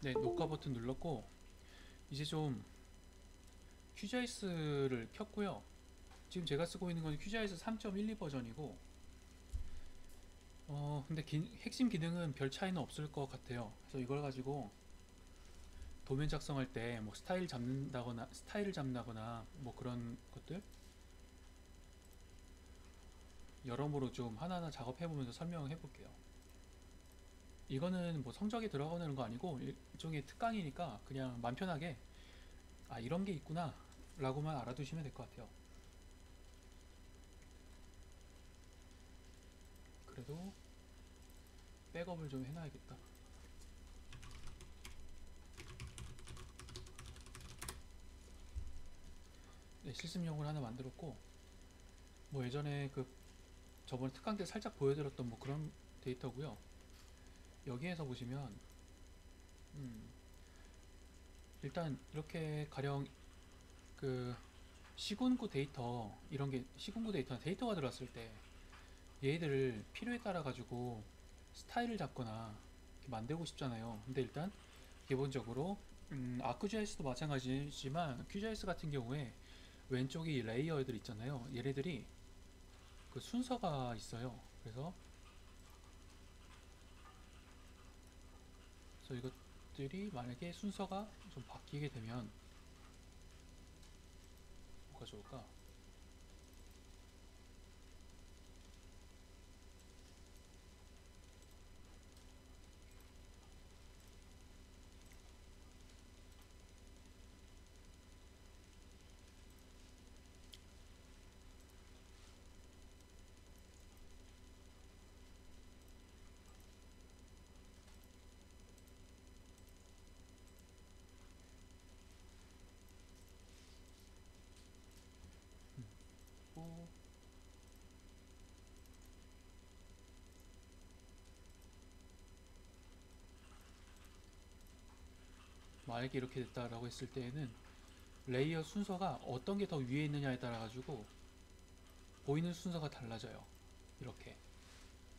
네, 녹화 버튼 눌렀고 이제 좀 QGIS를 켰고요. 지금 제가 쓰고 있는 건 QGIS 3.12 버전이고 근데 핵심 기능은 별 차이는 없을 것 같아요. 그래서 이걸 가지고 도면 작성할 때 뭐 스타일을 잡는다거나 뭐 그런 것들 여러모로 좀 하나하나 작업해보면서 설명을 해볼게요. 이거는 뭐 성적에 들어가는 거 아니고 일종의 특강이니까 그냥 맘 편하게 아 이런 게 있구나 라고만 알아두시면 될 것 같아요. 그래도 백업을 좀 해놔야겠다. 네, 실습용을 하나 만들었고 뭐 예전에 그 저번에 특강 때 살짝 보여드렸던 뭐 그런 데이터고요. 여기에서 보시면 음, 일단 이렇게 가령 그 시군구 데이터 이런 게 시군구 데이터가 들어왔을 때 얘들을 필요에 따라 가지고 스타일을 잡거나 만들고 싶잖아요. 근데 일단 기본적으로 아크GIS도 마찬가지지만 QGIS 같은 경우에 왼쪽에 이 레이어들 있잖아요. 얘네들이 그 순서가 있어요. 그래서 이것들이 만약에 순서가 좀 바뀌게 되면 뭐가 좋을까? 뭐 만약에 이렇게 됐다라고 했을 때에는 레이어 순서가 어떤 게 더 위에 있느냐에 따라 가지고 보이는 순서가 달라져요. 이렇게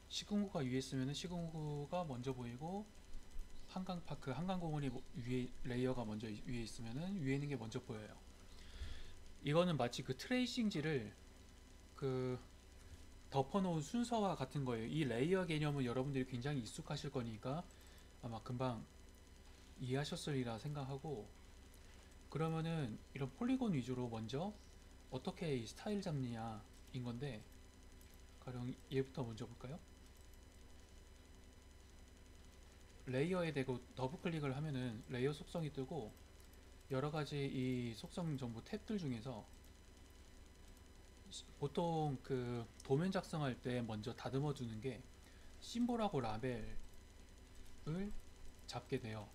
시군구가 위에 있으면 시군구가 먼저 보이고 한강파크 한강공원이 위에 레이어가 먼저 위에 있으면 위에 있는 게 먼저 보여요. 이거는 마치 그 트레이싱지를 그 덮어놓은 순서와 같은 거예요. 이 레이어 개념은 여러분들이 굉장히 익숙하실 거니까 아마 금방 이해하셨으리라 생각하고 그러면은 이런 폴리곤 위주로 먼저 어떻게 이 스타일 잡느냐 인 건데 가령 얘부터 먼저 볼까요? 레이어에 대고 더블 클릭을 하면은 레이어 속성이 뜨고 여러 가지 이 속성 정보 탭들 중에서 보통 그 도면 작성할 때 먼저 다듬어 두는 게 심볼하고 라벨을 잡게 돼요.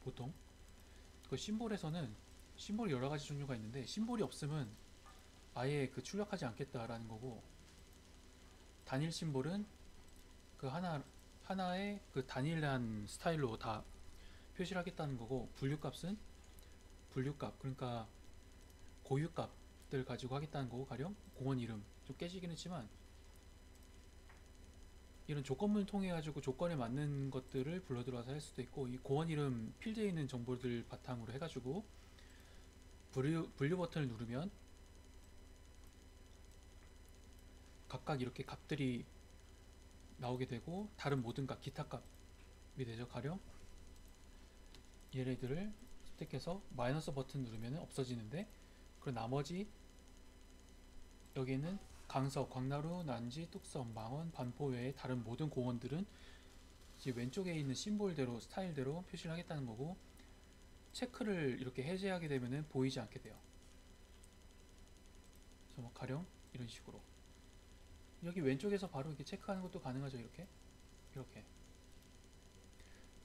보통 그 심볼에서는 심볼이 여러 가지 종류가 있는데 심볼이 없으면 아예 그 출력하지 않겠다라는 거고 단일 심볼은 그 하나의 그 단일한 스타일로 다 표시를 하겠다는 거고 분류값은 분류값 그러니까 고유값들 가지고 하겠다는 거고 가령 공원 이름 좀 깨지긴 했지만 이런 조건문을 통해 가지고 조건에 맞는 것들을 불러 들어와서 할 수도 있고 이 공원 이름 필드에 있는 정보들 바탕으로 해가지고 분류 버튼을 누르면 각각 이렇게 값들이 나오게 되고 다른 모든 값 기타 값이 되죠. 가령 얘네들을 선택해서 마이너스 버튼 누르면 없어지는데 그리고 나머지 여기에는 강서, 광나루, 난지, 뚝섬, 망원, 반포 외에 다른 모든 공원들은 왼쪽에 있는 심볼대로 스타일대로 표시를 하겠다는 거고 체크를 이렇게 해제하게 되면 보이지 않게 돼요. 그래서 뭐 가령 이런 식으로 여기 왼쪽에서 바로 이렇게 체크하는 것도 가능하죠. 이렇게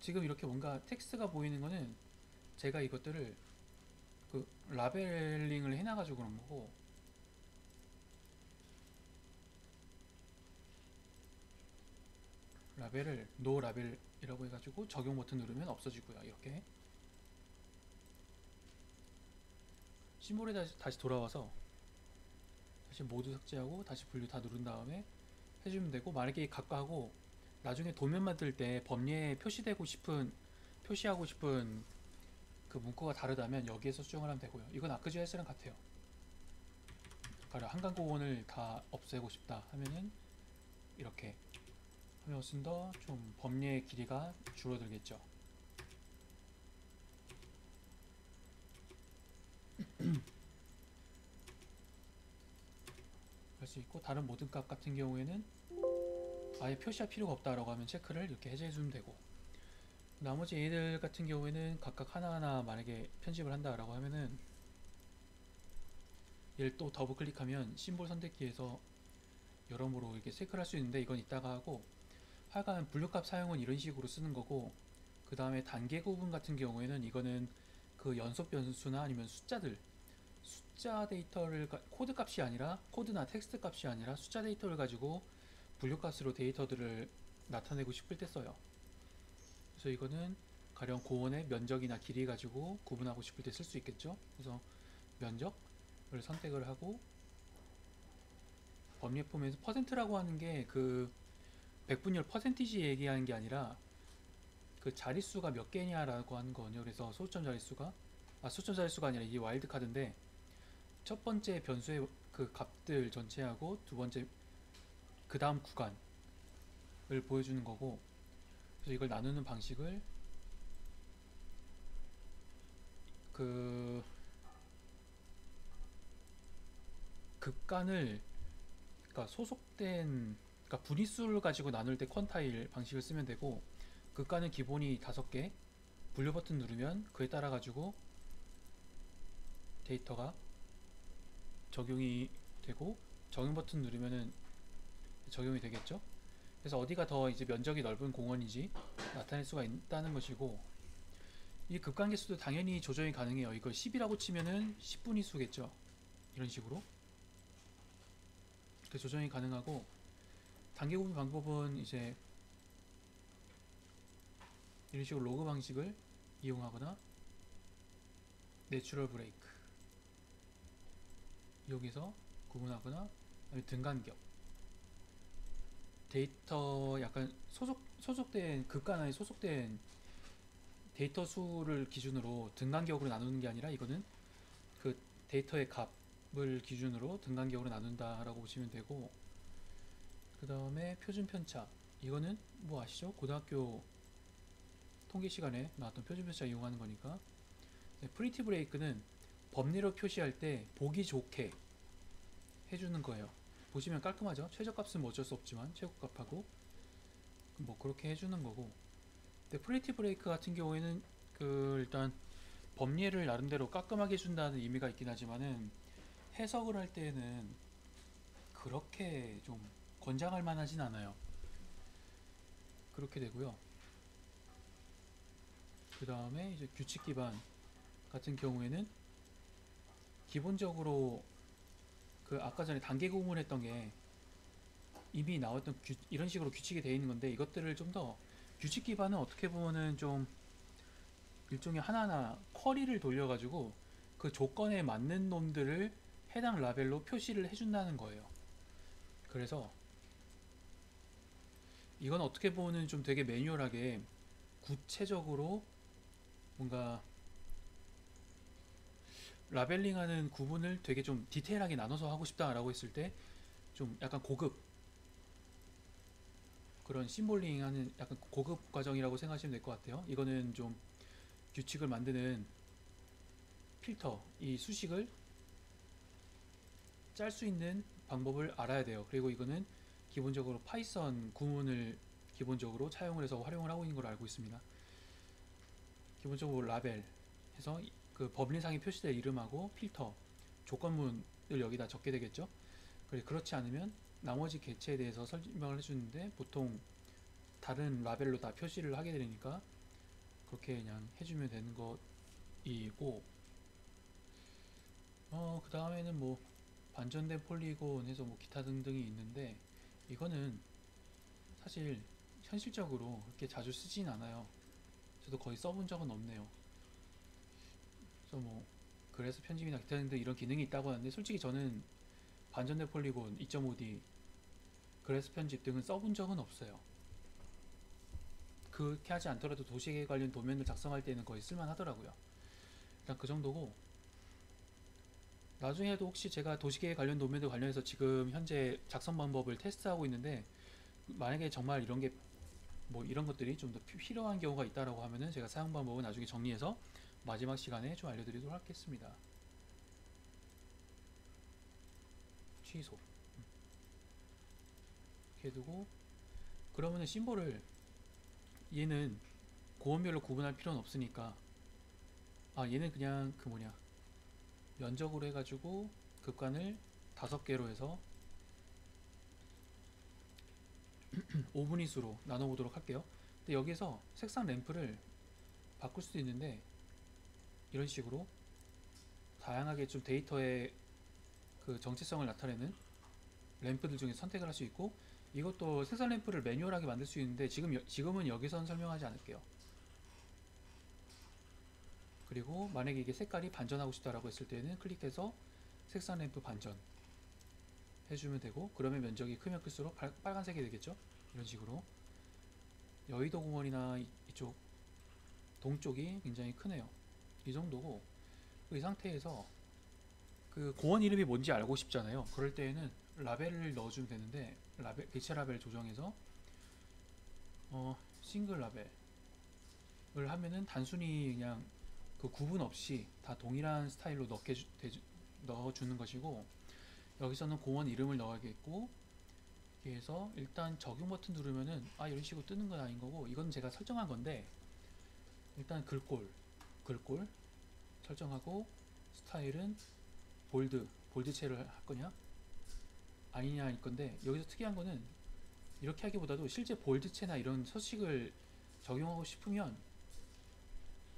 지금 이렇게 뭔가 텍스트가 보이는 거는 제가 이것들을 그 라벨링을 해놔가지고 그런 거고 라벨을 노 라벨이라고 해가지고 적용 버튼 누르면 없어지고요. 이렇게 심볼에 다시 돌아와서 다시 모두 삭제하고 다시 분류 다 누른 다음에 해주면 되고 만약에 각각하고 나중에 도면 만들 때 범위에 표시되고 싶은 표시하고 싶은 그 문구가 다르다면 여기에서 수정을 하면 되고요. 이건 아크GIS랑 같아요. 가령 한강공원을 다 없애고 싶다 하면은 이렇게 하면 훨씬 더 좀 범위의 길이가 줄어들겠죠. 할 수 있고, 다른 모든 값 같은 경우에는 아예 표시할 필요가 없다라고 하면 체크를 이렇게 해제해 주면 되고, 나머지 얘들 같은 경우에는 각각 하나하나 만약에 편집을 한다라고 하면은 얘를 또 더블 클릭하면 심볼 선택기에서 여러모로 이렇게 체크를 할 수 있는데, 이건 이따가 하고, 하여간 분류값 사용은 이런 식으로 쓰는 거고, 그 다음에 단계 구분 같은 경우에는 이거는 그 연속 변수나 아니면 숫자 데이터를 코드 값이 아니라, 코드나 텍스트 값이 아니라 숫자 데이터를 가지고 분류값으로 데이터들을 나타내고 싶을 때 써요. 그래서 이거는 가령 고원의 면적이나 길이 가지고 구분하고 싶을 때 쓸 수 있겠죠. 그래서 면적을 선택을 하고, 범위의 폼에서 퍼센트라고 하는 게 그 백분율 퍼센티지 얘기하는 게 아니라 그 자릿수가 몇 개냐라고 하는 거거든요. 그래서 소수점 자릿수가 아니라 이게 와일드 카드인데, 첫 번째 변수의 그 값들 전체하고 두 번째 그 다음 구간을 보여주는 거고, 그래서 이걸 나누는 방식을 그 극간을, 그러니까 그러니까 분위수를 가지고 나눌 때 퀀타일 방식을 쓰면 되고, 극간은 기본이 5개, 분류 버튼 누르면 그에 따라 가지고 데이터가 적용이 되고, 적용 버튼 누르면은 적용이 되겠죠. 그래서 어디가 더 이제 면적이 넓은 공원인지 나타낼 수가 있다는 것이고, 이 급간 개수도 당연히 조정이 가능해요. 이걸 10이라고 치면은 10분위 수겠죠. 이런 식으로 그 조정이 가능하고, 단계 구분 방법은 이제 이런 식으로 로그 방식을 이용하거나 내추럴 브레이크 이용해서 구분하거나, 등간격, 데이터 약간 소속된 극간 안에 소속된 데이터 수를 기준으로 등간격으로 나누는 게 아니라, 이거는 그 데이터의 값을 기준으로 등간격으로 나눈다라고 보시면 되고, 그 다음에 표준 편차, 이거는 뭐 아시죠? 고등학교 통계 시간에 나왔던 표준 편차 이용하는 거니까. 프리티 브레이크는 범위로 표시할 때 보기 좋게 해주는 거예요. 보시면 깔끔하죠? 최저값은 뭐 어쩔 수 없지만 최고값하고 뭐 그렇게 해주는 거고. 근데 프리티 브레이크 같은 경우에는 그 일단 범위를 나름대로 깔끔하게 해준다는 의미가 있긴 하지만은, 해석을 할 때는 그렇게 좀 권장할 만하진 않아요. 그렇게 되고요. 그 다음에 이제 규칙 기반 같은 경우에는 기본적으로 그 아까 전에 단계 구분했던 게 이미 나왔던 이런 식으로 규칙이 되어 있는 건데, 이것들을 좀 더 규칙 기반은 어떻게 보면은 좀 일종의 하나하나 쿼리를 돌려가지고 그 조건에 맞는 놈들을 해당 라벨로 표시를 해준다는 거예요. 그래서 이건 어떻게 보면 좀 되게 매뉴얼하게 구체적으로 뭔가 라벨링하는 구분을 되게 좀 디테일하게 나눠서 하고 싶다라고 했을 때 좀 약간 고급, 그런 심볼링 하는 약간 고급 과정이라고 생각하시면 될 것 같아요. 이거는 좀 규칙을 만드는 필터, 이 수식을 짤 수 있는 방법을 알아야 돼요. 그리고 이거는 기본적으로 파이썬 구문을 기본적으로 차용을 해서 활용을 하고 있는 걸로 알고 있습니다. 기본적으로 라벨 해서 그 법린상에 표시될 이름하고 필터, 조건문을 여기다 적게 되겠죠. 그렇지 않으면 나머지 객체에 대해서 설명을 해주는데 보통 다른 라벨로 다 표시를 하게 되니까 그렇게 그냥 해주면 되는 것이고, 그 다음에는 뭐 반전된 폴리곤 해서 뭐 기타 등등이 있는데, 이거는 사실 현실적으로 그렇게 자주 쓰진 않아요. 저도 거의 써본 적은 없네요. 그래서 편집이나 기타 등등 이런 기능이 있다고 하는데, 솔직히 저는 반전된 폴리곤 2.5D 그래서 편집 등은 써본 적은 없어요. 그 그렇게 하지 않더라도 도시계획 관련 도면을 작성할 때는 거의 쓸만하더라고요. 일단 그 정도고, 나중에도 혹시 제가 도시계획 관련 도면들 관련해서 지금 현재 작성 방법을 테스트하고 있는데, 만약에 정말 이런 게 뭐 이런 것들이 좀 더 필요한 경우가 있다라고 하면은 제가 사용 방법은 나중에 정리해서 마지막 시간에 좀 알려드리도록 하겠습니다. 취소 이렇게 해두고, 그러면은 심볼을 얘는 고원별로 구분할 필요는 없으니까, 얘는 그냥 그 뭐냐, 면적으로 해가지고 극간을 5개로 해서 5분위 수로 나눠보도록 할게요. 근데 여기서 색상 램프를 바꿀 수도 있는데, 이런 식으로 다양하게 좀 데이터의 그 정체성을 나타내는 램프들 중에 선택을 할 수 있고, 이것도 색상 램프를 매뉴얼하게 만들 수 있는데 지금은 여기서는 설명하지 않을게요. 그리고 만약에 이게 색깔이 반전하고 싶다라고 했을 때는 클릭해서 색상 램프 반전 해주면 되고, 그러면 면적이 크면 클수록 빨간색이 되겠죠. 이런 식으로 여의도 공원이나 이쪽 동쪽이 굉장히 크네요. 이 정도고, 이 상태에서 그 공원 이름이 뭔지 알고 싶잖아요. 그럴 때에는 라벨을 넣어주면 되는데, 개체 라벨 조정해서 싱글 라벨을 하면은 단순히 그냥 그 구분 없이 다 동일한 스타일로 넣어주는 것이고, 여기서는 공원 이름을 넣어야겠고, 그래서 일단 적용 버튼 누르면은 이런 식으로 뜨는 건 아닌 거고, 이건 제가 설정한 건데, 일단 글꼴 설정하고, 스타일은 볼드체를 할 거냐 아니냐 할 건데, 여기서 특이한 거는 이렇게 하기보다도 실제 볼드체나 이런 서식을 적용하고 싶으면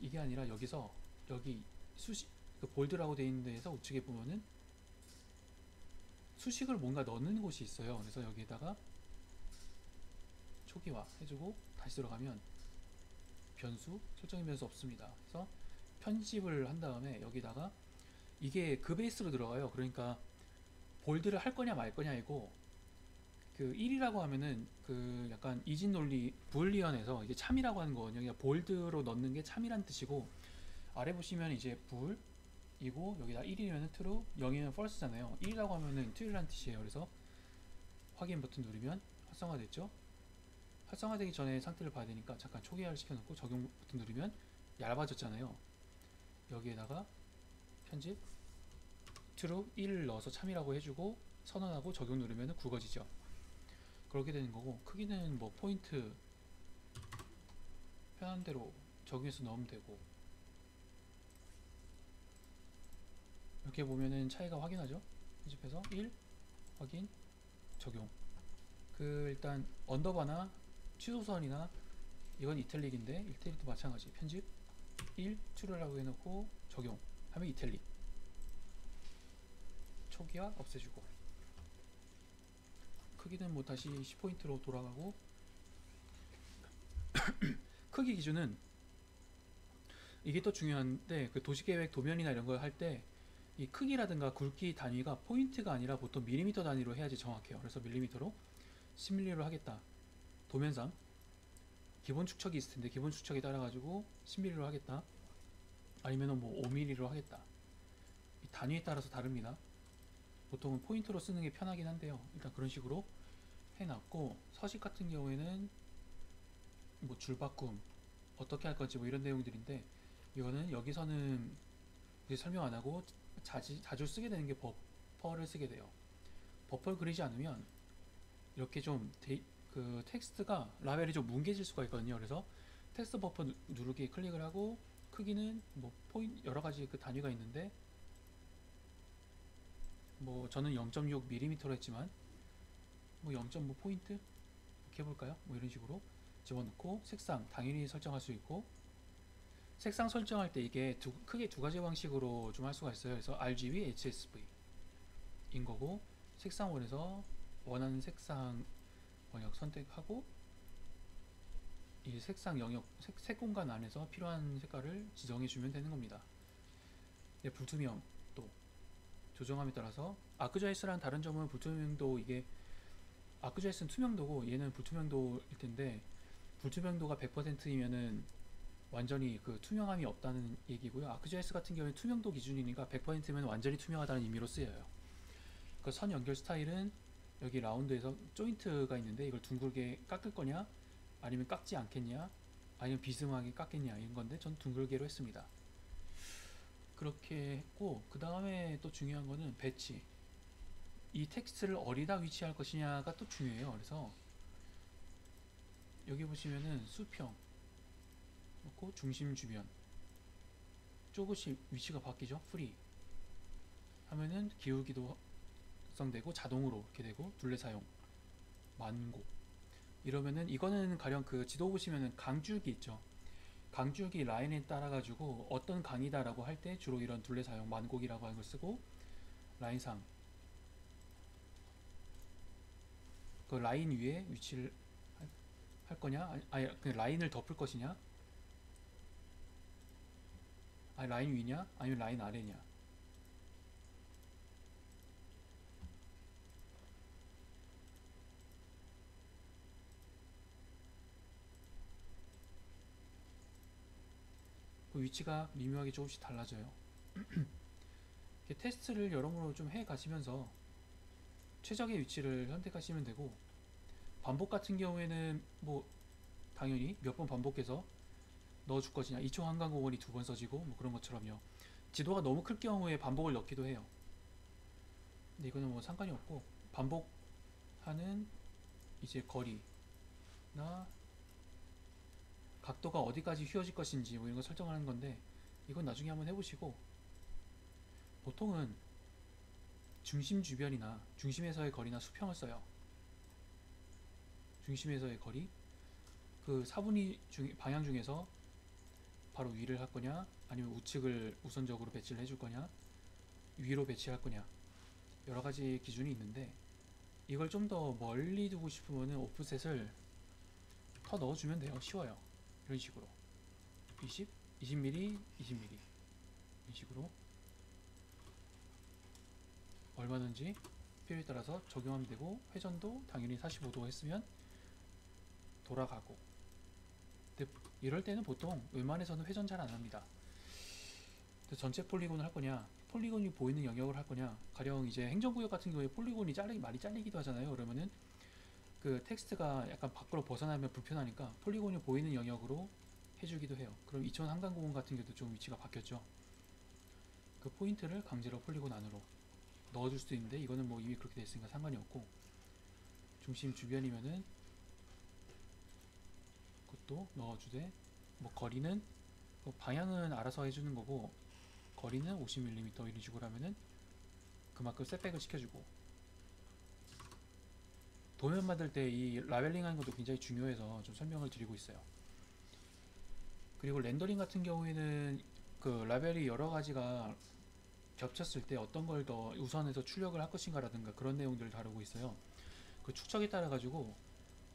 이게 아니라 여기서 여기 수식, 그 볼드라고 되어 있는 데에서 우측에 보면은 수식을 뭔가 넣는 곳이 있어요. 그래서 여기에다가 초기화 해주고 다시 들어가면 변수, 설정의 변수 없습니다. 그래서 편집을 한 다음에 여기다가 이게 그 베이스로 들어가요. 그러니까 볼드를 할 거냐 말 거냐이고, 그 1이라고 하면은 그 약간 이진 논리 불리언에서 이게 참이라고 하는 거거든요. 그러니까 볼드로 넣는 게 참이란 뜻이고, 아래 보시면 이제 불이고 여기다 1이면 true, 0이면 false잖아요. 1이라고 하면은 true란 뜻이에요. 그래서 확인 버튼 누르면 활성화됐죠. 활성화되기 전에 상태를 봐야 되니까 잠깐 초기화를 시켜놓고 적용 버튼 누르면 얇아졌잖아요. 여기에다가 편집 true 1을 넣어서 참이라고 해주고 선언하고 적용 누르면 굵어지죠. 그렇게 되는 거고, 크기는 뭐 포인트 편한 대로 적용해서 넣으면 되고, 이렇게 보면은 차이가 확인하죠. 편집해서 1 확인 적용. 그 일단 언더바나 취소선이나 이건 이탈릭인데, 이탈릭도 마찬가지. 편집 1 true라고 해놓고 적용 하면 이탈릭, 초기화 없애주고, 크기는 뭐 다시 10포인트로 돌아가고, 크기 기준은 이게 또 중요한데, 그 도시계획 도면이나 이런 걸 할 때 이 크기라든가 굵기 단위가 포인트가 아니라 보통 밀리미터 단위로 해야지 정확해요. 그래서 밀리미터로 10mm로 하겠다. 도면상 기본 축척이 있을 텐데 기본 축척에 따라 가지고 10mm로 하겠다. 아니면은 뭐 5mm로 하겠다. 이 단위에 따라서 다릅니다. 보통은 포인트로 쓰는 게 편하긴 한데요. 일단 그런 식으로 해놨고, 서식 같은 경우에는 뭐 줄바꿈 어떻게 할 건지 뭐 이런 내용들인데, 이거는 여기서는 이제 설명 안 하고 자주 쓰게 되는 게 버퍼를 쓰게 돼요. 버퍼를 그리지 않으면 이렇게 좀 그 텍스트가 라벨이 좀 뭉개질 수가 있거든요. 그래서 텍스트 버퍼 누르기 클릭을 하고, 크기는 뭐 여러 가지 그 단위가 있는데, 뭐 저는 0.6mm로 했지만 뭐 0.5 포인트 이렇게 해볼까요? 뭐 이런 식으로 집어넣고, 색상 당연히 설정할 수 있고, 색상 설정할 때 이게 크게 두 가지 방식으로 좀 할 수가 있어요. 그래서 RGB, HSV 인 거고, 색상원에서 원하는 색상 번역 선택하고, 이 색상 영역, 색 공간 안에서 필요한 색깔을 지정해 주면 되는 겁니다. 네, 불투명 또 조정함에 따라서, 아크자이스랑 다른 점은 불투명도, 이게 아크자이스는 투명도고 얘는 불투명도일 텐데, 불투명도가 100%이면은 완전히 그 투명함이 없다는 얘기고요. 아크GIS 같은 경우에 투명도 기준이니까 100%면 완전히 투명하다는 의미로 쓰여요. 그 선 연결 스타일은 여기 라운드에서 조인트가 있는데 이걸 둥글게 깎을 거냐, 아니면 깎지 않겠냐, 아니면 비스듬하게 깎겠냐 이런 건데 전 둥글게로 했습니다. 그렇게 했고, 그 다음에 또 중요한 거는 배치. 이 텍스트를 어디다 위치할 것이냐가 또 중요해요. 그래서 여기 보시면은 수평 놓고 중심 주변 조금씩 위치가 바뀌죠. 프리 하면은 기울기도 확성되고 자동으로 이렇게 되고, 둘레 사용 만곡 이러면은, 이거는 가령 그 지도 보시면은 강줄기 있죠. 강줄기 라인에 따라 가지고 어떤 강이다 라고 할 때 주로 이런 둘레 사용 만곡이라고 하는 걸 쓰고, 라인상 그 라인 위에 위치를 할 거냐, 아니 그냥 라인을 덮을 것이냐, 아니 라인 위냐 아니면 라인 아래냐. 그 위치가 미묘하게 조금씩 달라져요. 이렇게 테스트를 여러모로 좀 해 가시면서 최적의 위치를 선택하시면 되고, 반복 같은 경우에는 뭐 당연히 몇 번 반복해서 넣어줄 것이냐, 이총 한강공원이 두 번 써지고 뭐 그런 것처럼요. 지도가 너무 클 경우에 반복을 넣기도 해요. 근데 이거는 뭐 상관이 없고, 반복하는 이제 거리나 각도가 어디까지 휘어질 것인지 뭐 이런 거 설정하는 건데, 이건 나중에 한번 해보시고, 보통은 중심 주변이나 중심에서의 거리나 수평을 써요. 중심에서의 거리, 그 사분위 방향 중에서 바로 위를 할 거냐, 아니면 우측을 우선적으로 배치를 해줄 거냐, 위로 배치할 거냐, 여러 가지 기준이 있는데, 이걸 좀 더 멀리 두고 싶으면은 오프셋을 더 넣어주면 돼요. 쉬워요. 이런 식으로 20, 20mm, 20mm 이런 식으로 얼마든지 필요에 따라서 적용하면 되고, 회전도 당연히 45도 했으면 돌아가고. 근데 이럴 때는 보통 웬만해서는 회전 잘 안 합니다. 전체 폴리곤을 할 거냐, 폴리곤이 보이는 영역을 할 거냐, 가령 이제 행정구역 같은 경우에 폴리곤이 많이 잘리기도 하잖아요. 그러면은 그 텍스트가 약간 밖으로 벗어나면 불편하니까 폴리곤이 보이는 영역으로 해주기도 해요. 그럼 이천 한강공원 같은 경우도 좀 위치가 바뀌었죠. 그 포인트를 강제로 폴리곤 안으로 넣어줄 수도 있는데, 이거는 뭐 이미 그렇게 됐으니까 상관이 없고, 중심 주변이면은 그것도 넣어주되, 뭐 거리는 방향은 알아서 해주는 거고, 거리는 50mm 이런 식으로 하면은 그만큼 셋백을 시켜주고. 도면 만들 때 이 라벨링 하는 것도 굉장히 중요해서 좀 설명을 드리고 있어요. 그리고 렌더링 같은 경우에는 그 라벨이 여러 가지가 겹쳤을 때 어떤 걸 더 우선해서 출력을 할 것인가 라든가 그런 내용들을 다루고 있어요. 그 축척에 따라 가지고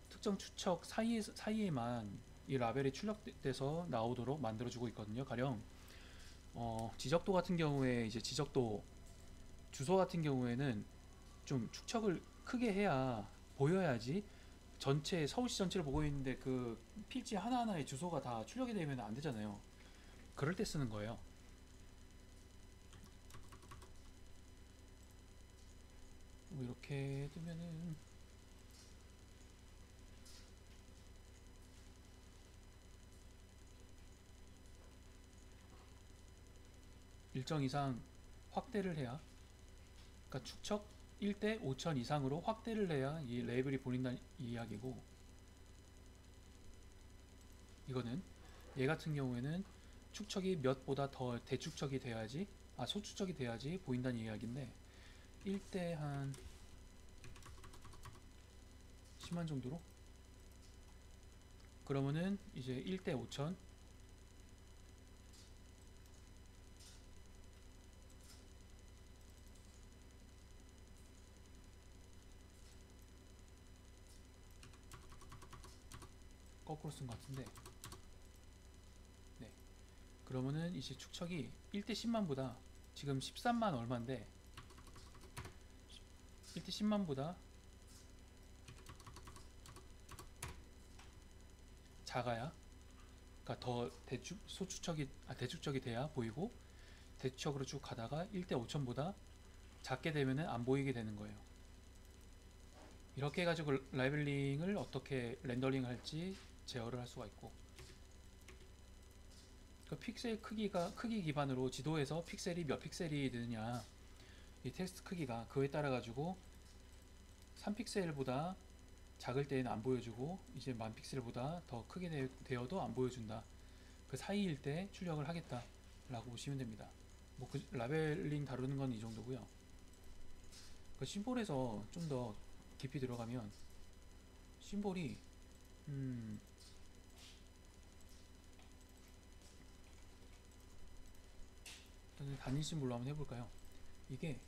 특정 축척 사이에만 이 라벨이 출력돼서 나오도록 만들어주고 있거든요. 가령 지적도 같은 경우에 이제 지적도 주소 같은 경우에는 좀 축척을 크게 해야 보여야지, 전체 서울시 전체를 보고 있는데 그 필지 하나하나의 주소가 다 출력이 되면 안 되잖아요. 그럴 때 쓰는 거예요. 뭐 이렇게 두면은 일정 이상 확대를 해야, 그러니까 축척 1대 5천 이상으로 확대를 해야 이 레이블이 보인다는 이야기고, 이거는 얘 같은 경우에는 축척이 몇보다 더 대축척이 돼야지, 소축척이 돼야지 보인다는 이야기인데, 1대 한 10만 정도로, 그러면은 이제 1대 5천, 거꾸로 쓴 것 같은데, 네, 그러면은 이제 축척이 1대 10만보다 지금 13만 얼마인데, 1대 10만보다 작아야, 그러니까 더 대축적이 돼야 보이고, 대축적으로 쭉 가다가 1대 5천보다 작게 되면은 안 보이게 되는 거예요. 이렇게 해가지고 라벨링을 어떻게 렌더링 할지 제어를 할 수가 있고, 그 픽셀 크기 기반으로 지도에서 픽셀이 몇 픽셀이 되느냐, 이 텍스트 크기가 그거에 따라 가지고 3픽셀보다 작을 때는 안 보여주고 이제 만 픽셀보다 더 크게 되어도 안 보여준다. 그 사이일 때 출력을 하겠다 라고 보시면 됩니다. 뭐 그 라벨링 다루는 건 이 정도고요. 그 심볼에서 좀 더 깊이 들어가면 심볼이 일단 단일 심볼로 한번 해볼까요? 이게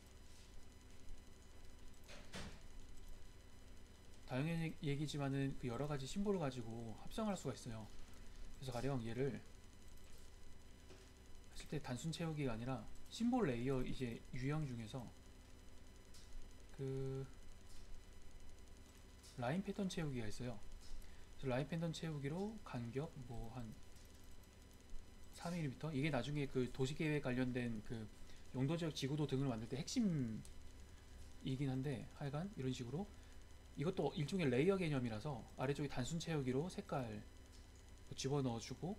당연한 얘기지만은 그 여러 가지 심볼을 가지고 합성할 수가 있어요. 그래서 가령 얘를 했을 때 단순 채우기가 아니라 심볼 레이어 이제 유형 중에서 그 라인 패턴 채우기가 있어요. 그래서 라인 패턴 채우기로 간격 뭐 한 4mm, 이게 나중에 그 도시계획 관련된 그 용도지역 지구도 등을 만들 때 핵심이긴 한데, 하여간 이런 식으로 이것도 일종의 레이어 개념이라서 아래쪽에 단순 채우기로 색깔 집어넣어주고,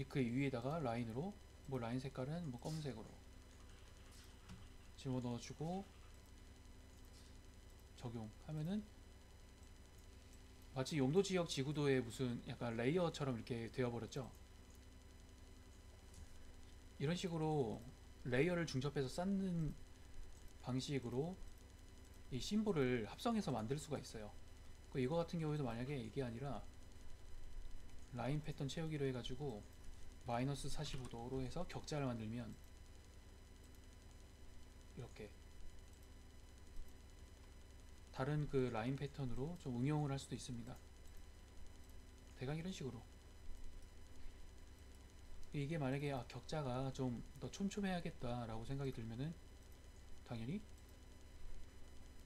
그 위에다가 라인으로 뭐 라인 색깔은 뭐 검은색으로 집어넣어주고 적용하면은 마치 용도지역 지구도의 무슨 약간 레이어처럼 이렇게 되어버렸죠. 이런 식으로 레이어를 중첩해서 쌓는 방식으로 이 심볼을 합성해서 만들 수가 있어요. 이거 같은 경우에도 만약에 이게 아니라 라인 패턴 채우기로 해가지고 마이너스 45도로 해서 격자를 만들면 이렇게 다른 그 라인 패턴으로 좀 응용을 할 수도 있습니다. 대강 이런 식으로. 이게 만약에 격자가 좀 더 촘촘해야겠다 라고 생각이 들면은 당연히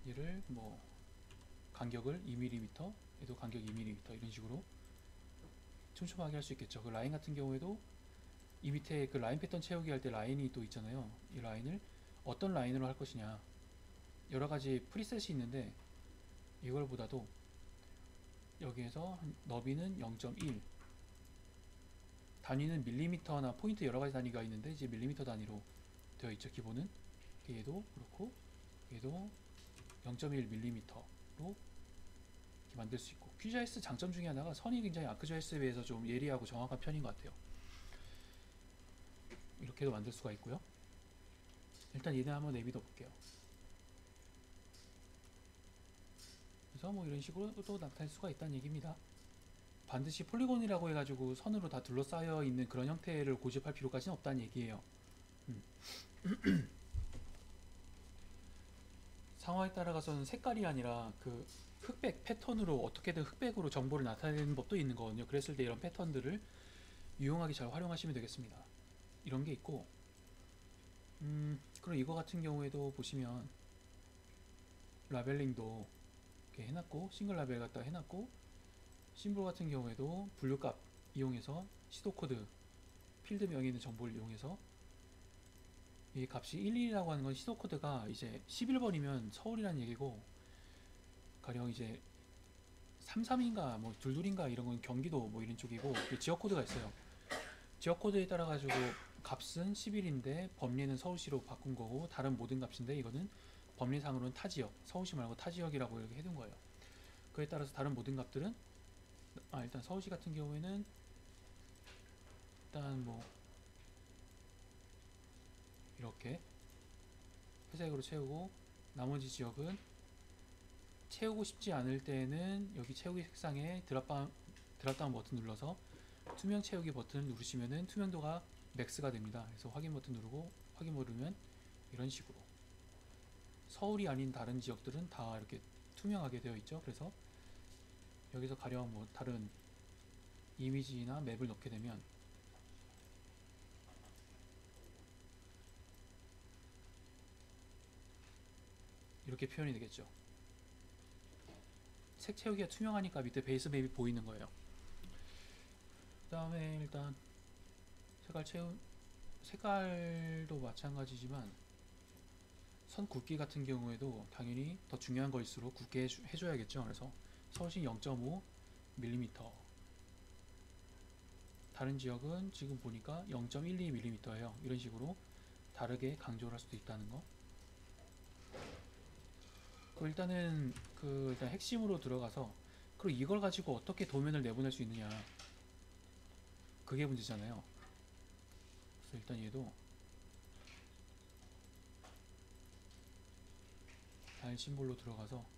얘를 뭐 간격을 2mm, 얘도 간격 2mm 이런 식으로 촘촘하게 할 수 있겠죠. 그 라인 같은 경우에도 이 밑에 그 라인 패턴 채우기 할 때 라인이 또 있잖아요. 이 라인을 어떤 라인으로 할 것이냐, 여러 가지 프리셋이 있는데 이걸보다도 여기에서 너비는 0.1, 단위는 밀리미터나 포인트 여러 가지 단위가 있는데 이제 밀리미터 단위로 되어 있죠. 기본은 얘도 그렇고 얘도 0.1mm로 만들 수 있고, QGIS 장점 중에 하나가 선이 굉장히 아크GIS에 비해서 좀 예리하고 정확한 편인 것 같아요. 이렇게도 만들 수가 있고요. 일단 얘네 한번 내비둬 볼게요. 그래서 뭐 이런 식으로 또 나타낼 수가 있다는 얘기입니다. 반드시 폴리곤이라고 해가지고 선으로 다 둘러싸여 있는 그런 형태를 고집할 필요까지는 없다는 얘기예요. 상황에 따라가서는 색깔이 아니라 그 흑백 패턴으로 어떻게든 흑백으로 정보를 나타내는 법도 있는 거거든요. 그랬을 때 이런 패턴들을 유용하게 잘 활용하시면 되겠습니다. 이런 게 있고, 그리고 이거 같은 경우에도 보시면 라벨링도 이렇게 해놨고, 싱글 라벨 갖다 해놨고, 심볼 같은 경우에도 분류값 이용해서 시도 코드 필드 명에 있는 정보를 이용해서 이 값이 11이라고 하는 건 시도 코드가 이제 11번이면 서울이라는 얘기고, 가령 이제 33인가 뭐 둘둘인가 이런 건 경기도 뭐 이런 쪽이고, 지역 코드가 있어요. 지역 코드에 따라 가지고 값은 11인데 법리는 서울시로 바꾼 거고, 다른 모든 값인데 이거는 법리상으로는 타 지역, 서울시 말고 타 지역이라고 이렇게 해둔 거예요. 그에 따라서 다른 모든 값들은 일단 서울시 같은 경우에는 일단 뭐 이렇게 회색으로 채우고, 나머지 지역은 채우고 싶지 않을 때는 여기 채우기 색상에 드랍다운 버튼 눌러서 투명 채우기 버튼을 누르시면은 투명도가 맥스가 됩니다. 그래서 확인 버튼 누르고 확인 누르면 이런 식으로 서울이 아닌 다른 지역들은 다 이렇게 투명하게 되어 있죠. 그래서 여기서 가령 뭐 다른 이미지나 맵을 넣게 되면 이렇게 표현이 되겠죠. 색 채우기가 투명하니까 밑에 베이스 맵이 보이는 거예요. 그 다음에 일단 색깔도 마찬가지지만 선 굵기 같은 경우에도 당연히 더 중요한 거일수록 굵게 해줘야겠죠. 그래서 서울시 0.5mm, 다른 지역은 지금 보니까 0.12mm예요. 이런 식으로 다르게 강조를 할 수도 있다는 거. 일단은 일단 핵심으로 들어가서, 그리고 이걸 가지고 어떻게 도면을 내보낼 수 있느냐, 그게 문제잖아요. 그래서 일단 얘도 달 심볼로 들어가서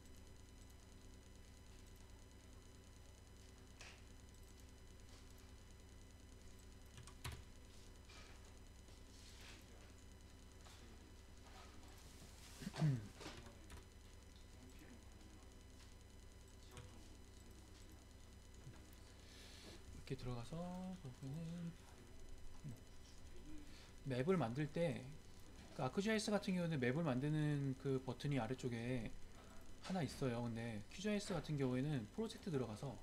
이렇게 들어가서 보면은 맵을 만들 때, 그 아크GIS 같은 경우는 맵을 만드는 그 버튼이 아래쪽에 하나 있어요. 근데 QGIS 같은 경우에는 프로젝트 들어가서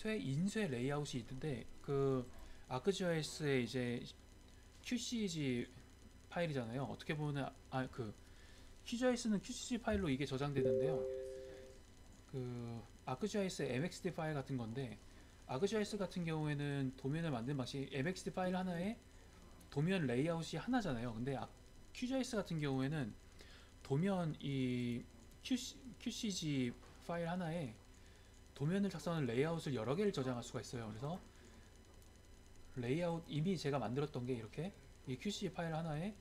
인쇄 레이아웃이 있는데, 그 아크GIS의 이제 QCG 파일이잖아요. 어떻게 보면 그 QGIS는 QCG 파일로 이게 저장되는데요. 그 아크GIS의 MXD 파일 같은 건데, 아크GIS 같은 경우에는 도면을 만든 방식이 MXD 파일 하나에 도면 레이아웃이 하나잖아요. 근데 QGIS 같은 경우에는 도면 이 QCG 파일 하나에 도면을 작성하는 레이아웃을 여러 개를 저장할 수가 있어요. 그래서 레이아웃 이미 제가 만들었던 게 이렇게 이 QCG 파일 하나에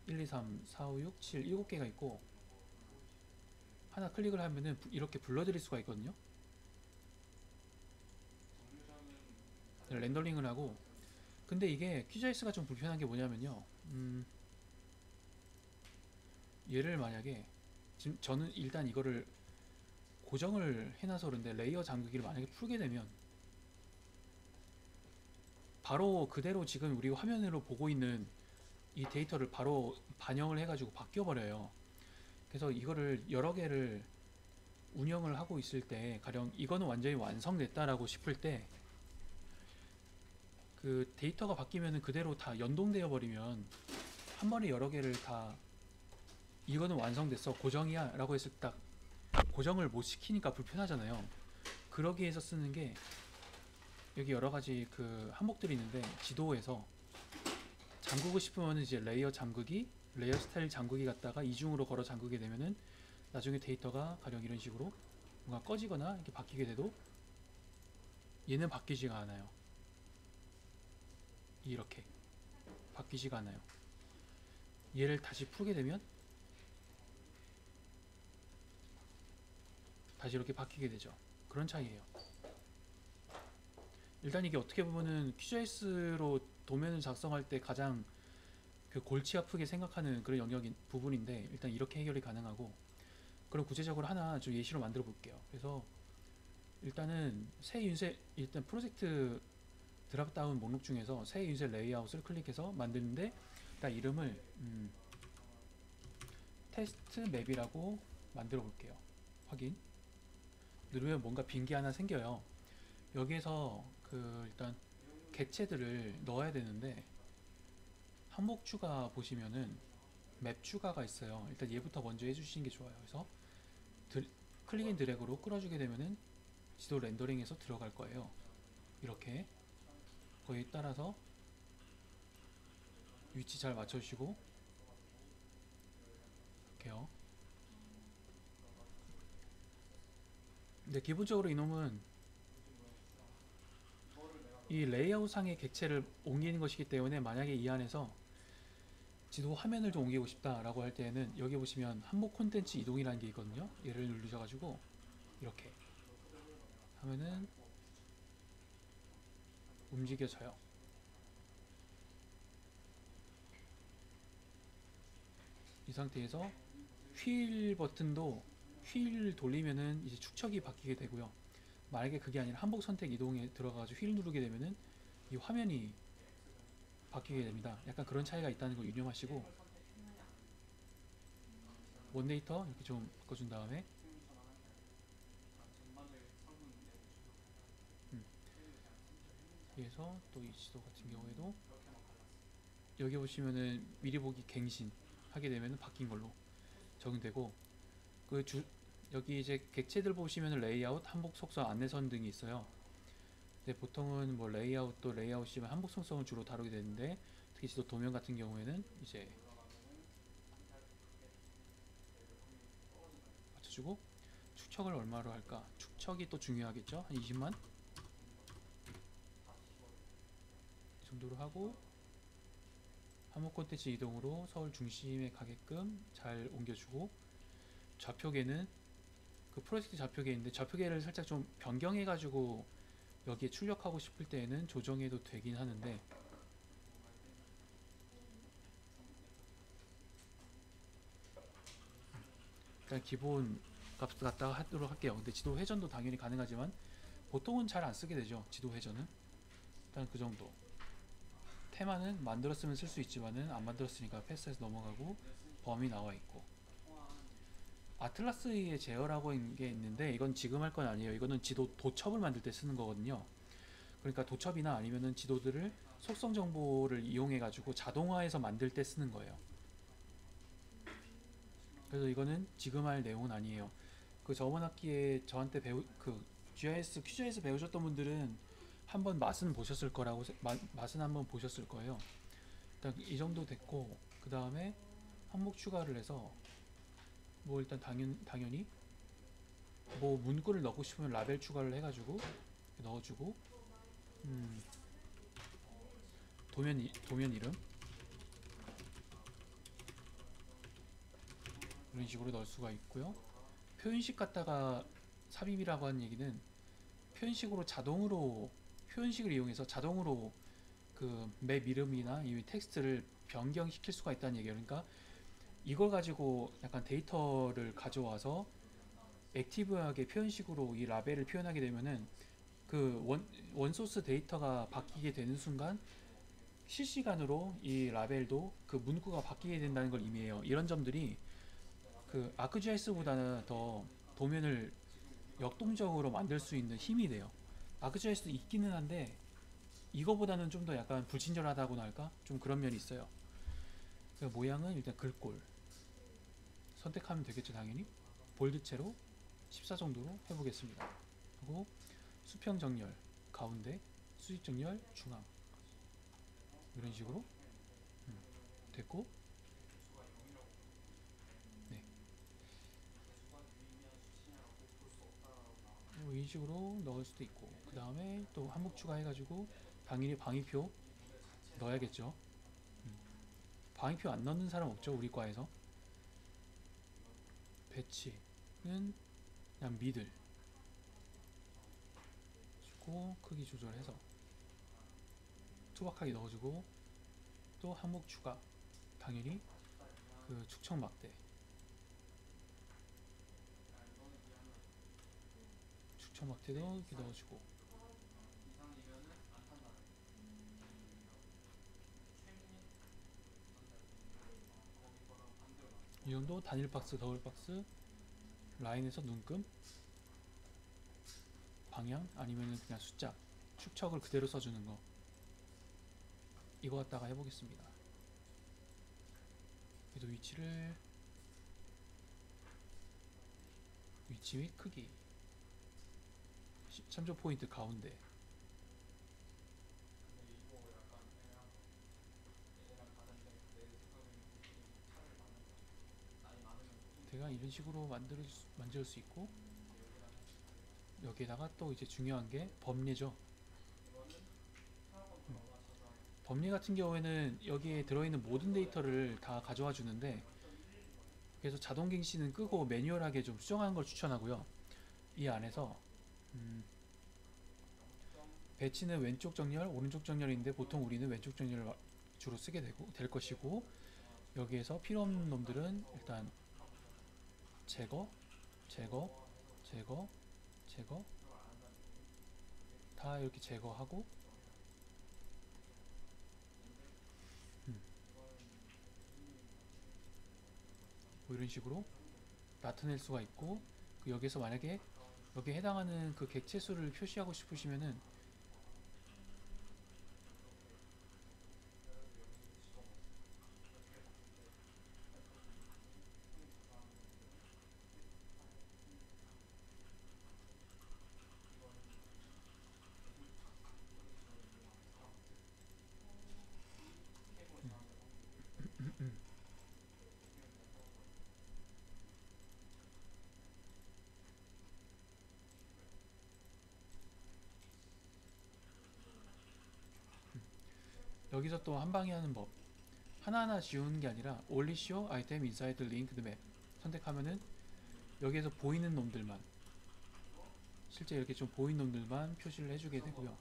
1, 2, 3, 4, 5, 6, 7, 7개가 있고, 하나 클릭을 하면은 이렇게 불러드릴 수가 있거든요. 렌더링을 하고. 근데 이게 QGIS가 좀 불편한 게 뭐냐면요, 얘를 만약에 지금 저는 일단 이거를 고정을 해놔서 그런데, 레이어 잠그기를 만약에 풀게 되면 바로 그대로 지금 우리가 화면으로 보고 있는 이 데이터를 바로 반영을 해가지고 바뀌어 버려요. 그래서 이거를 여러 개를 운영을 하고 있을 때, 가령 이거는 완전히 완성됐다라고 싶을 때, 그 데이터가 바뀌면은 그대로 다 연동되어 버리면 한 번에 여러 개를 다 이거는 완성됐어, 고정이야 라고 했을 때 딱 고정을 못 시키니까 불편하잖아요. 그러기 위해서 쓰는 게, 여기 여러 가지 그 항목들이 있는데, 지도에서 잠그고 싶으면 이제 레이어 잠그기, 레이어 스타일 잠그기 갖다가 이중으로 걸어 잠그게 되면은 나중에 데이터가 가령 이런 식으로 뭔가 꺼지거나 이렇게 바뀌게 돼도 얘는 바뀌지가 않아요. 이렇게 바뀌지가 않아요. 얘를 다시 풀게 되면 다시 이렇게 바뀌게 되죠. 그런 차이예요. 일단 이게 어떻게 보면은 QGIS로 도면을 작성할 때 가장 그 골치 아프게 생각하는 그런 영역인 부분인데, 일단 이렇게 해결이 가능하고. 그럼 구체적으로 하나 좀 예시로 만들어 볼게요. 그래서 일단은 일단 프로젝트 드랍다운 목록 중에서 새 윤세 레이아웃을 클릭해서 만드는데, 일단 이름을 테스트 맵이라고 만들어 볼게요. 확인 누르면 뭔가 빈 게 하나 생겨요. 여기에서 일단 객체들을 넣어야 되는데, 항목 추가 보시면은 맵 추가가 있어요. 일단 얘부터 먼저 해주시는 게 좋아요. 그래서 클릭 앤 드래그로 끌어주게 되면은 지도 렌더링에서 들어갈 거예요. 이렇게 거기에 따라서 위치 잘 맞춰주시고. 이렇게요. 근데 기본적으로 이놈은 이 레이아웃 상의 객체를 옮기는 것이기 때문에, 만약에 이 안에서 지도 화면을 좀 옮기고 싶다라고 할 때에는 여기 보시면 항목 콘텐츠 이동이라는 게 있거든요. 얘를 누르셔가지고 이렇게 하면은 움직여져요. 이 상태에서 휠 버튼도 휠 돌리면은 이제 축척이 바뀌게 되고요. 만약에 그게 아니라 항목 선택 이동에 들어가가지고 휠 누르게 되면은 이 화면이 바뀌게 됩니다. 약간 그런 차이가 있다는 걸 유념하시고, 원데이터 이렇게 좀 바꿔준 다음에 그래서 또 이 지도 같은 경우에도 여기 보시면은 미리 보기 갱신 하게 되면은 바뀐 걸로 적용되고, 그 여기 이제 객체들 보시면은 레이아웃, 한복 속성, 안내선 등이 있어요. 근데 보통은 뭐 레이아웃도 레이아웃이면 한복 속성을 주로 다루게 되는데, 특히 지도 도면 같은 경우에는 이제 맞춰주고, 축척을 얼마로 할까? 축척이 또 중요하겠죠? 한 20만 이 정도로 하고, 한국 콘텐츠 이동으로 서울 중심에 가게끔 잘 옮겨주고, 좌표계는 그 프로젝트 좌표계인데 좌표계를 살짝 좀 변경해가지고 여기에 출력하고 싶을 때에는 조정해도 되긴 하는데, 일단 기본 값 갖다가 하도록 할게요. 근데 지도 회전도 당연히 가능하지만 보통은 잘 안 쓰게 되죠. 지도 회전은 일단 그 정도. 테마는 만들었으면 쓸 수 있지만은 안 만들었으니까 패스해서 넘어가고, 범위 나와 있고, 아틀라스의 제어라고 하는 게 있는데 이건 지금 할 건 아니에요. 이거는 지도 도첩을 만들 때 쓰는 거거든요. 그러니까 도첩이나 아니면은 지도들을 속성 정보를 이용해 가지고 자동화해서 만들 때 쓰는 거예요. 그래서 이거는 지금 할 내용은 아니에요. 그 저번 학기에 저한테 그 GIS 퀴즈에서 배우셨던 분들은 한번 맛은 보셨을 거라고 맛은 한번 보셨을 거예요. 일단 이 정도 됐고, 그 다음에 항목 추가를 해서 뭐 일단 당연히 뭐 문구를 넣고 싶으면 라벨 추가를 해가지고 넣어주고, 음, 도면 이름 이런 식으로 넣을 수가 있고요. 표현식 갖다가 삽입이라고 하는 얘기는 표현식으로 자동으로 표현식을 이용해서 자동으로 그 맵 이름이나 이 텍스트를 변경시킬 수가 있다는 얘기예요. 그러니까 이걸 가지고 약간 데이터를 가져와서 액티브하게 표현식으로 이 라벨을 표현하게 되면은 그 원소스 데이터가 바뀌게 되는 순간 실시간으로 이 라벨도 그 문구가 바뀌게 된다는 걸 의미해요. 이런 점들이 그 아크GIS보다는 더 도면을 역동적으로 만들 수 있는 힘이 돼요. 아크GIS도 있기는 한데 이거보다는 좀 더 약간 불친절하다고나 할까? 좀 그런 면이 있어요. 그 모양은 일단 글꼴 선택하면 되겠죠, 당연히. 볼드체로 14 정도로 해보겠습니다. 그리고 수평 정렬 가운데, 수직 정렬 중앙, 이런 식으로 됐고, 네, 이 식으로 넣을 수도 있고, 그 다음에 또 한목 추가해가지고 당연히 방위표 넣어야겠죠. 방위표 안 넣는 사람 없죠, 우리 과에서. 배치는 그냥 미들 주고 크기 조절해서 투박하게 넣어주고, 또 항목 추가 당연히 그 축척 막대, 축척 막대도 이렇게 넣어주고, 이 정도 단일 박스, 더블 박스, 라인에서 눈금, 방향 아니면은 그냥 숫자, 축척을 그대로 써주는 거, 이거 갖다가 해보겠습니다. 그래도 위치 및 크기, 참조 포인트 가운데, 제가 이런 식으로 만들 수 있고, 여기에다가 또 이제 중요한 게 범례죠. 범례 같은 경우에는 여기에 들어있는 모든 데이터를 다 가져와 주는데, 그래서 자동 갱신은 끄고 매뉴얼하게 좀 수정하는 걸 추천하고요. 이 안에서 음, 배치는 왼쪽 정렬, 오른쪽 정렬인데 보통 우리는 왼쪽 정렬을 주로 쓰게 될 것이고, 여기에서 필요 없는 놈들은 일단 제거, 제거, 제거, 제거, 다 이렇게 제거하고, 뭐 이런 식으로 나타낼 수가 있고, 그 여기에서 만약에 여기에 해당하는 그 객체 수를 표시하고 싶으시면은 여기서 또 한 방에 하는 법. 하나하나 지우는 게 아니라 Only show item inside linked map 선택하면은 여기에서 보이는 놈들만, 실제 이렇게 좀 보이는 놈들만 표시를 해주게 되고요.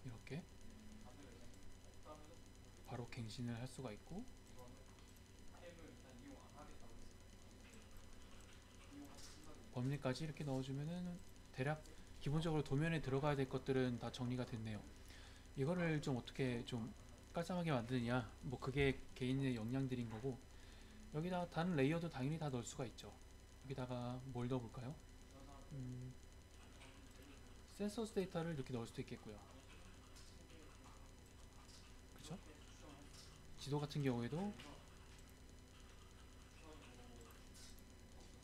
이렇게 바로 갱신을 할 수가 있고, 범위까지 이렇게 넣어주면은 대략 기본적으로 도면에 들어가야 될 것들은 다 정리가 됐네요. 이거를 좀 어떻게 좀 깔쌈하게 만드느냐, 뭐 그게 개인의 역량들인 거고, 여기다 다른 레이어도 당연히 다 넣을 수가 있죠. 여기다가 뭘 넣어볼까요? 센서스 데이터를 이렇게 넣을 수도 있겠고요. 그쵸? 지도 같은 경우에도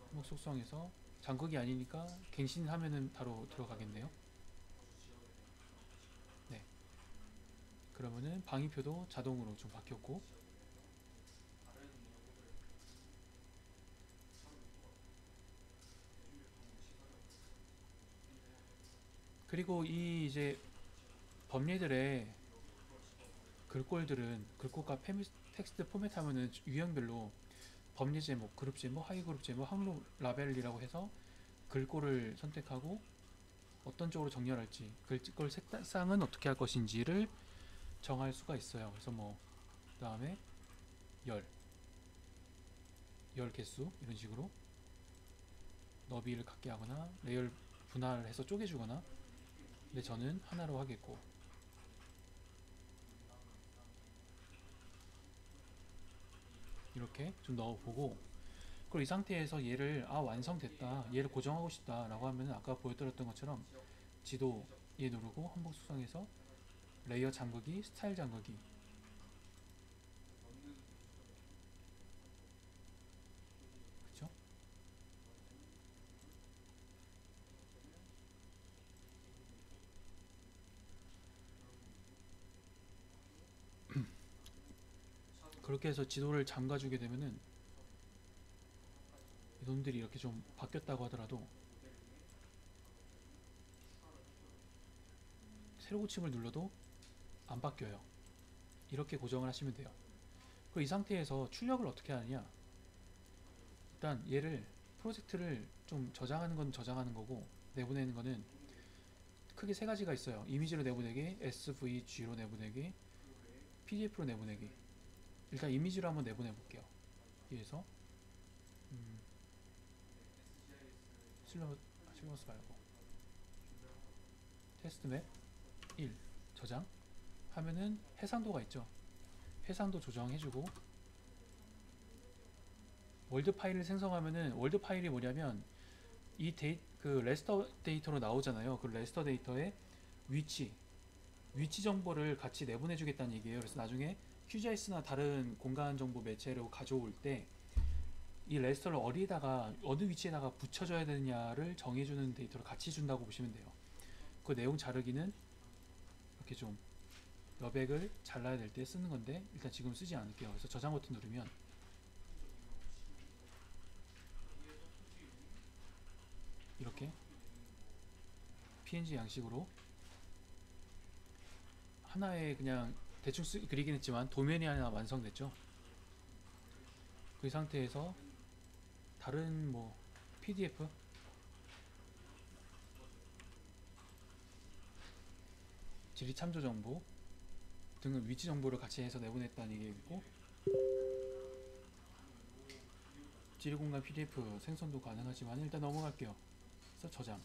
항목 속성에서 장극이 아니니까 갱신하면은 바로 들어가겠네요. 네. 그러면은 방위표도 자동으로 좀 바뀌었고, 그리고 이 이제 범례들의 글꼴들은 글꼴과 텍스트 포맷하면은 유형별로 범례 제목, 그룹 제목, 하위 그룹 제목, 항목 라벨이라고 해서 글꼴을 선택하고 어떤 쪽으로 정렬할지, 글꼴 색상은 어떻게 할 것인지를 정할 수가 있어요. 그래서 뭐 그다음에 열, 열 개수 이런 식으로 너비를 갖게 하거나 레이어를 분할해서 쪼개주거나, 근데 저는 하나로 하겠고, 이렇게 좀 넣어보고, 그리고 이 상태에서 얘를 완성됐다, 얘를 고정하고 싶다 라고 하면은 아까 보여드렸던 것처럼 지도 얘 누르고 한복 수정해서 레이어 잠그기, 스타일 잠그기, 그쵸? 그렇게 해서 지도를 잠가주게 되면은 이놈들이 이렇게 좀 바뀌었다고 하더라도 새로 고침을 눌러도 안 바뀌어요. 이렇게 고정을 하시면 돼요. 그리고 이 상태에서 출력을 어떻게 하느냐, 일단 얘를 프로젝트를 좀 저장하는 건 저장하는 거고, 내보내는 거는 크게 세 가지가 있어요. 이미지로 내보내기, SVG로 내보내기, PDF로 내보내기. 일단 이미지로 한번 내보내 볼게요. 여기에서 실러스 말고 테스트맵 1 저장 하면은 해상도가 있죠. 해상도 조정해주고, 월드 파일을 생성하면은, 월드 파일이 뭐냐면 그 레스터 데이터로 나오잖아요. 그 레스터 데이터의 위치 정보를 같이 내보내주겠다는 얘기예요. 그래서 나중에 QGIS나 다른 공간 정보 매체로 가져올 때 이 레스터를 어디에다가 어느 위치에다가 붙여줘야 되느냐를 정해주는 데이터를 같이 준다고 보시면 돼요. 그 내용 자르기는 이렇게 좀 여백을 잘라야 될 때 쓰는 건데 일단 지금 쓰지 않을게요. 그래서 저장 버튼 누르면 이렇게 PNG 양식으로 하나의 그냥 대충 그리긴 했지만 도면이 하나 완성됐죠. 그 상태에서 다른 뭐 PDF, 지리 참조 정보 등은 위치 정보를 같이 해서 내보냈다는 얘기고, 지리 공간 PDF 생성도 가능하지만 일단 넘어갈게요. 그래서 저장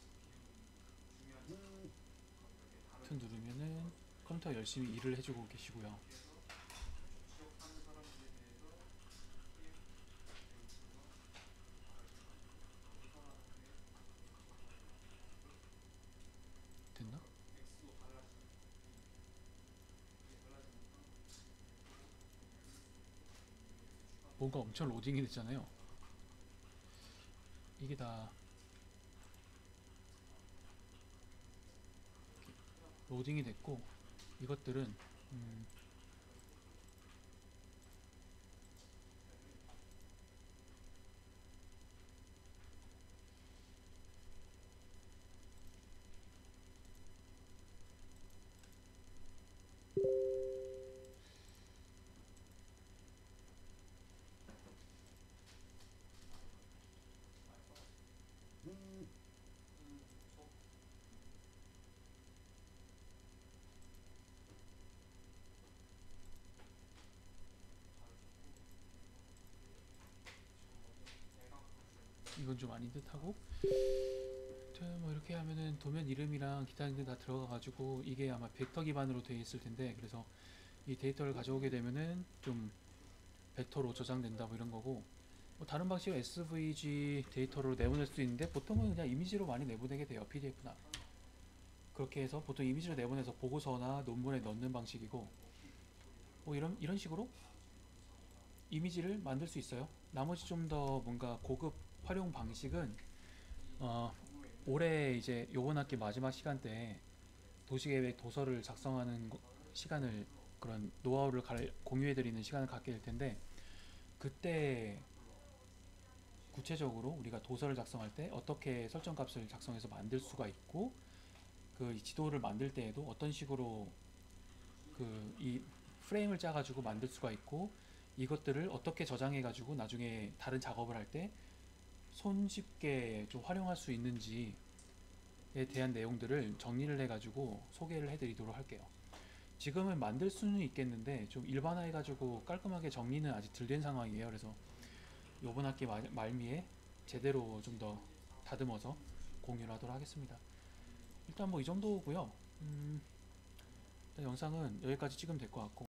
버튼 누르면은 컴퓨터 열심히 일을 해주고 계시고요. 됐나? 뭔가 엄청 로딩이 됐잖아요. 이게 다 로딩이 됐고, 이것들은 이건 좀 아닌 듯하고. 뭐 이렇게 하면은 도면 이름이랑 기타 등등 다 들어가가지고 이게 아마 벡터 기반으로 되어 있을 텐데, 그래서 이 데이터를 가져오게 되면은 좀 벡터로 저장된다 뭐 이런 거고, 뭐 다른 방식으로 SVG 데이터로 내보낼 수도 있는데 보통은 그냥 이미지로 많이 내보내게 돼요. PDF나 그렇게 해서 보통 이미지로 내보내서 보고서나 논문에 넣는 방식이고, 뭐 이런 식으로 이미지를 만들 수 있어요. 나머지 좀 더 뭔가 고급 활용 방식은 올해 이제 요번 학기 마지막 시간 때 도시계획 도서를 작성하는 시간을, 그런 노하우를 공유해드리는 시간을 갖게 될 텐데, 그때 구체적으로 우리가 도서를 작성할 때 어떻게 설정값을 작성해서 만들 수가 있고, 그 지도를 만들 때에도 어떤 식으로 그 이 프레임을 짜가지고 만들 수가 있고, 이것들을 어떻게 저장해가지고 나중에 다른 작업을 할 때 손쉽게 좀 활용할 수 있는지에 대한 내용들을 정리를 해가지고 소개를 해드리도록 할게요. 지금은 만들 수는 있겠는데 좀 일반화해가지고 깔끔하게 정리는 아직 덜 된 상황이에요. 그래서 요번 학기 말미에 제대로 좀 더 다듬어서 공유를 하도록 하겠습니다. 일단 뭐 이 정도고요. 일단 영상은 여기까지 찍으면 될 것 같고,